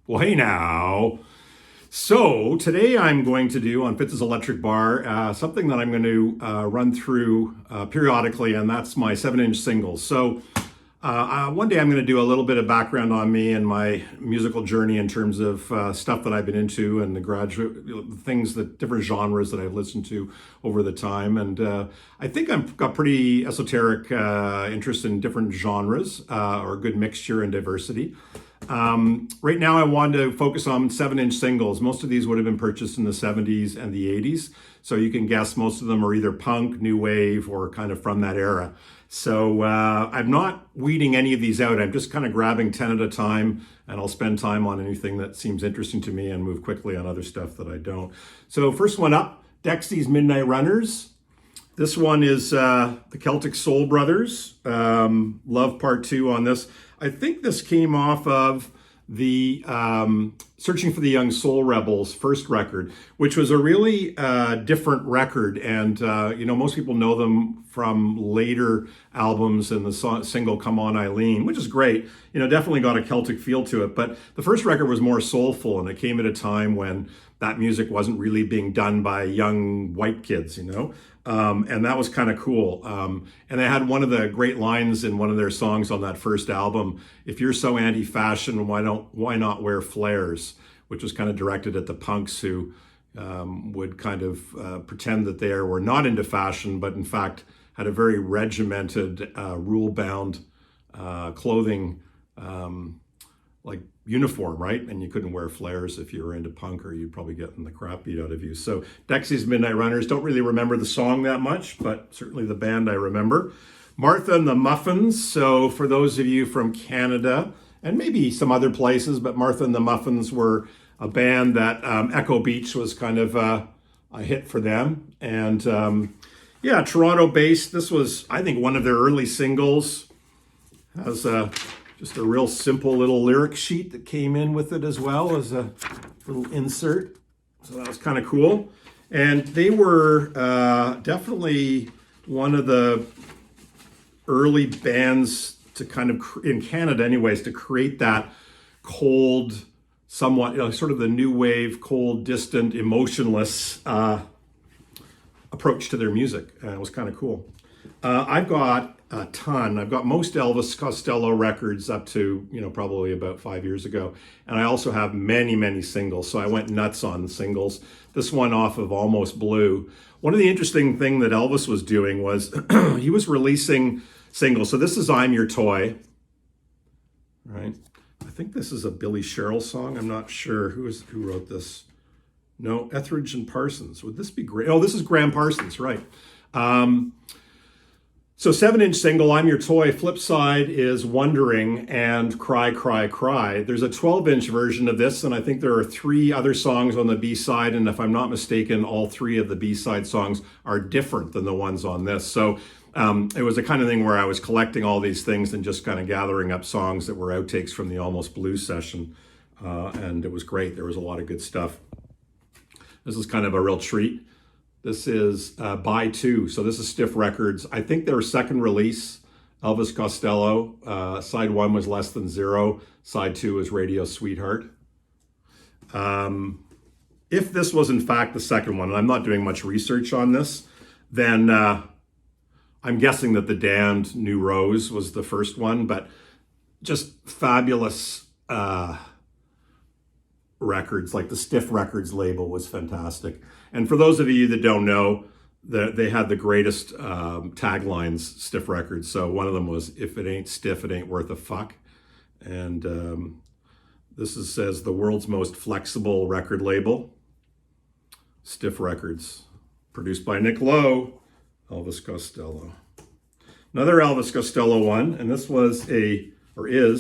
Well, hey now. So today I'm going to do on Fitz's Electric Bar something that I'm going to run through periodically, and that's my 7-inch singles. So one day I'm going to do a little bit of background on me and my musical journey in terms of stuff that I've been into and the graduate things, the different genres that I've listened to over the time. And I think I've got pretty esoteric interest in different genres or a good mixture and diversity. Right now, I wanted to focus on 7-inch singles. Most of these would have been purchased in the 70s and the 80s. So you can guess most of them are either punk, new wave, or kind of from that era. So I'm not weeding any of these out. I'm just kind of grabbing 10 at a time, and I'll spend time on anything that seems interesting to me and move quickly on other stuff that I don't. So first one up, Dexy's Midnight Runners. This one is the Celtic Soul Brothers. Love part 2 on this. I think this came off of the Searching for the Young Soul Rebels first record, which was a really different record. And, most people know them from later albums and the single Come On Eileen, which is great. Definitely got a Celtic feel to it. But the first record was more soulful, and it came at a time when that music wasn't really being done by young white kids, and that was kind of cool. And they had one of the great lines in one of their songs on that first album: "If you're so anti-fashion, why not wear flares?" Which was kind of directed at the punks who would kind of pretend that they were not into fashion, but in fact had a very regimented, rule-bound clothing like uniform, right? And you couldn't wear flares if you were into punk, or you'd probably get the crap beat out of you. So Dexy's Midnight Runners, don't really remember the song that much, but certainly the band I remember. Martha and the Muffins. So for those of you from Canada and maybe some other places, but Martha and the Muffins were a band that Echo Beach was kind of a hit for them. And Toronto based. This was, I think, one of their early singles. Has just a real simple little lyric sheet that came in with it as well as a little insert. So that was kind of cool. And they were definitely one of the early bands to kind of, in Canada anyways, to create that cold, somewhat, sort of the new wave, cold, distant, emotionless approach to their music. It was kind of cool. I've got a ton. I've got most Elvis Costello records up to, probably about 5 years ago. And I also have many, many singles. So I went nuts on the singles. This one off of Almost Blue. One of the interesting things that Elvis was doing was he was releasing singles. So this is I'm Your Toy, right? I think this is a Billy Sherrill song. I'm not sure who wrote this. No, Etheridge and Parsons. Would this be great? Oh, this is Graham Parsons, right. So 7-inch single, I'm Your Toy. Flip side is Wondering and Cry, Cry, Cry. There's a 12-inch version of this, and I think there are 3 other songs on the B-side, and if I'm not mistaken, all 3 of the B-side songs are different than the ones on this. So it was a kind of thing where I was collecting all these things and just kind of gathering up songs that were outtakes from the Almost Blue session, and it was great. There was a lot of good stuff. This is kind of a real treat. This is By 2, so this is Stiff Records. I think their second release, Elvis Costello. Side 1 was Less Than Zero. Side 2 was Radio Sweetheart. If this was in fact the second one, and I'm not doing much research on this, then I'm guessing that The Damned New Rose was the first one, but just fabulous records. Like the Stiff Records label was fantastic. And for those of you that don't know, they had the greatest taglines, Stiff Records. So one of them was, "If it ain't stiff, it ain't worth a fuck." And says the world's most flexible record label, Stiff Records, produced by Nick Lowe, Elvis Costello. Another Elvis Costello one, and this is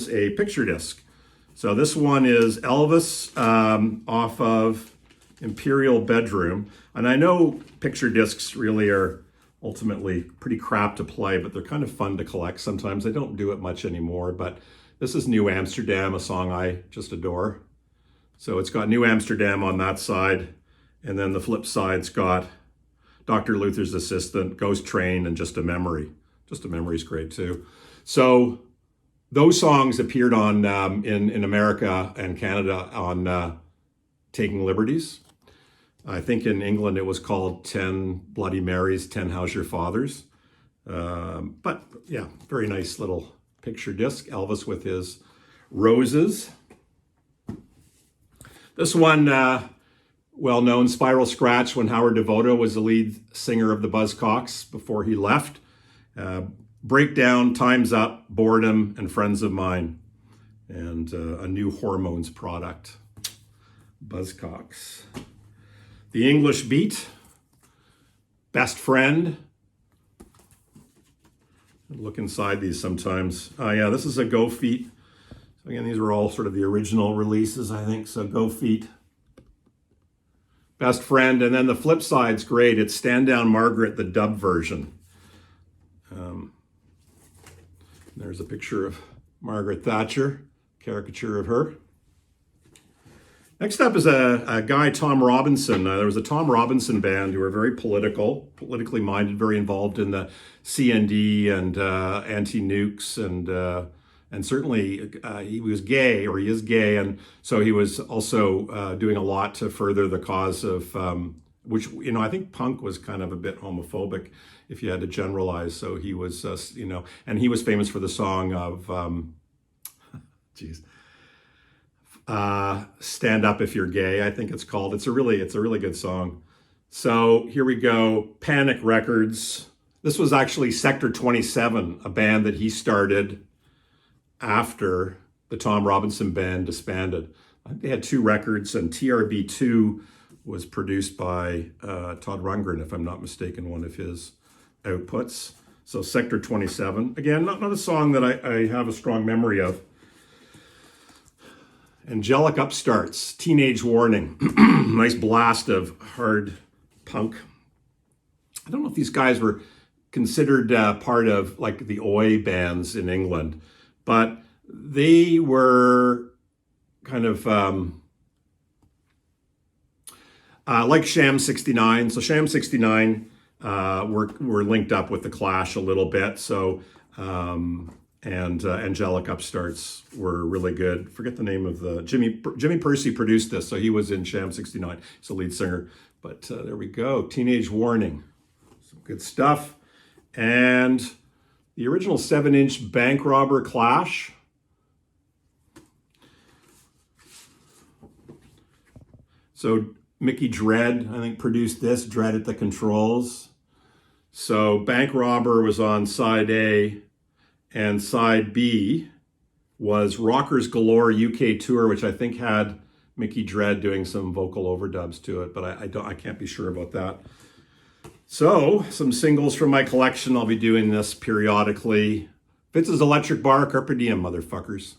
a picture disc. So this one is Elvis off of Imperial Bedroom. And I know picture discs really are ultimately pretty crap to play, but they're kind of fun to collect sometimes. I don't do it much anymore, but this is New Amsterdam, a song I just adore. So it's got New Amsterdam on that side, and then the flip side's got Dr. Luther's Assistant, Ghost Train, and Just a Memory. Just a Memory is great too. So those songs appeared on in America and Canada on Taking Liberties. I think in England it was called 10 Bloody Marys, 10 How's Your Fathers. But yeah, very nice little picture disc. Elvis with his roses. This one, well-known, Spiral Scratch, when Howard Devoto was the lead singer of the Buzzcocks before he left. Breakdown, Time's Up, Boredom, and Friends of Mine. And a new Hormones product. Buzzcocks. The English Beat, Best Friend. Look inside these sometimes. Yeah, this is a Go Feet. So again, these were all sort of the original releases, I think. So Go Feet, Best Friend. And then the flip side's great. It's Stand Down Margaret, the dub version. There's a picture of Margaret Thatcher, caricature of her. Next up is a guy, Tom Robinson. There was a Tom Robinson band who were very politically minded, very involved in the CND and anti-nukes, and certainly he was gay, or he is gay, and so he was also doing a lot to further the cause of, which, you know, I think punk was kind of a bit homophobic, if you had to generalize. So he was, you know, and he was famous for the song of, Stand Up If You're Gay, I think it's called. It's a really good song. So here we go. Panic Records. This was actually Sector 27, a band that he started after the Tom Robinson band disbanded. I think they had 2 records, and TRB2 was produced by Todd Rundgren, if I'm not mistaken, one of his outputs. So Sector 27. Again, not a song that I have a strong memory of. Angelic Upstarts, Teenage Warning. Nice blast of hard punk. I don't know if these guys were considered part of like the Oi bands in England, but they were kind of like Sham 69. So Sham 69 were linked up with the Clash a little bit. So and Angelic Upstarts were really good. Forget the name of the Jimmy Percy produced this, so he was in Sham 69. He's the lead singer. But there we go. Teenage Warning, some good stuff. And the original 7-inch Bank Robber Clash. So Mickey Dread, I think, produced this. Dread at the controls. So Bank Robber was on side A. And side B was Rockers Galore UK Tour, which I think had Mickey Dread doing some vocal overdubs to it, but I can't be sure about that. So some singles from my collection. I'll be doing this periodically. Fitz's Electric Bar, Carpe Diem, motherfuckers.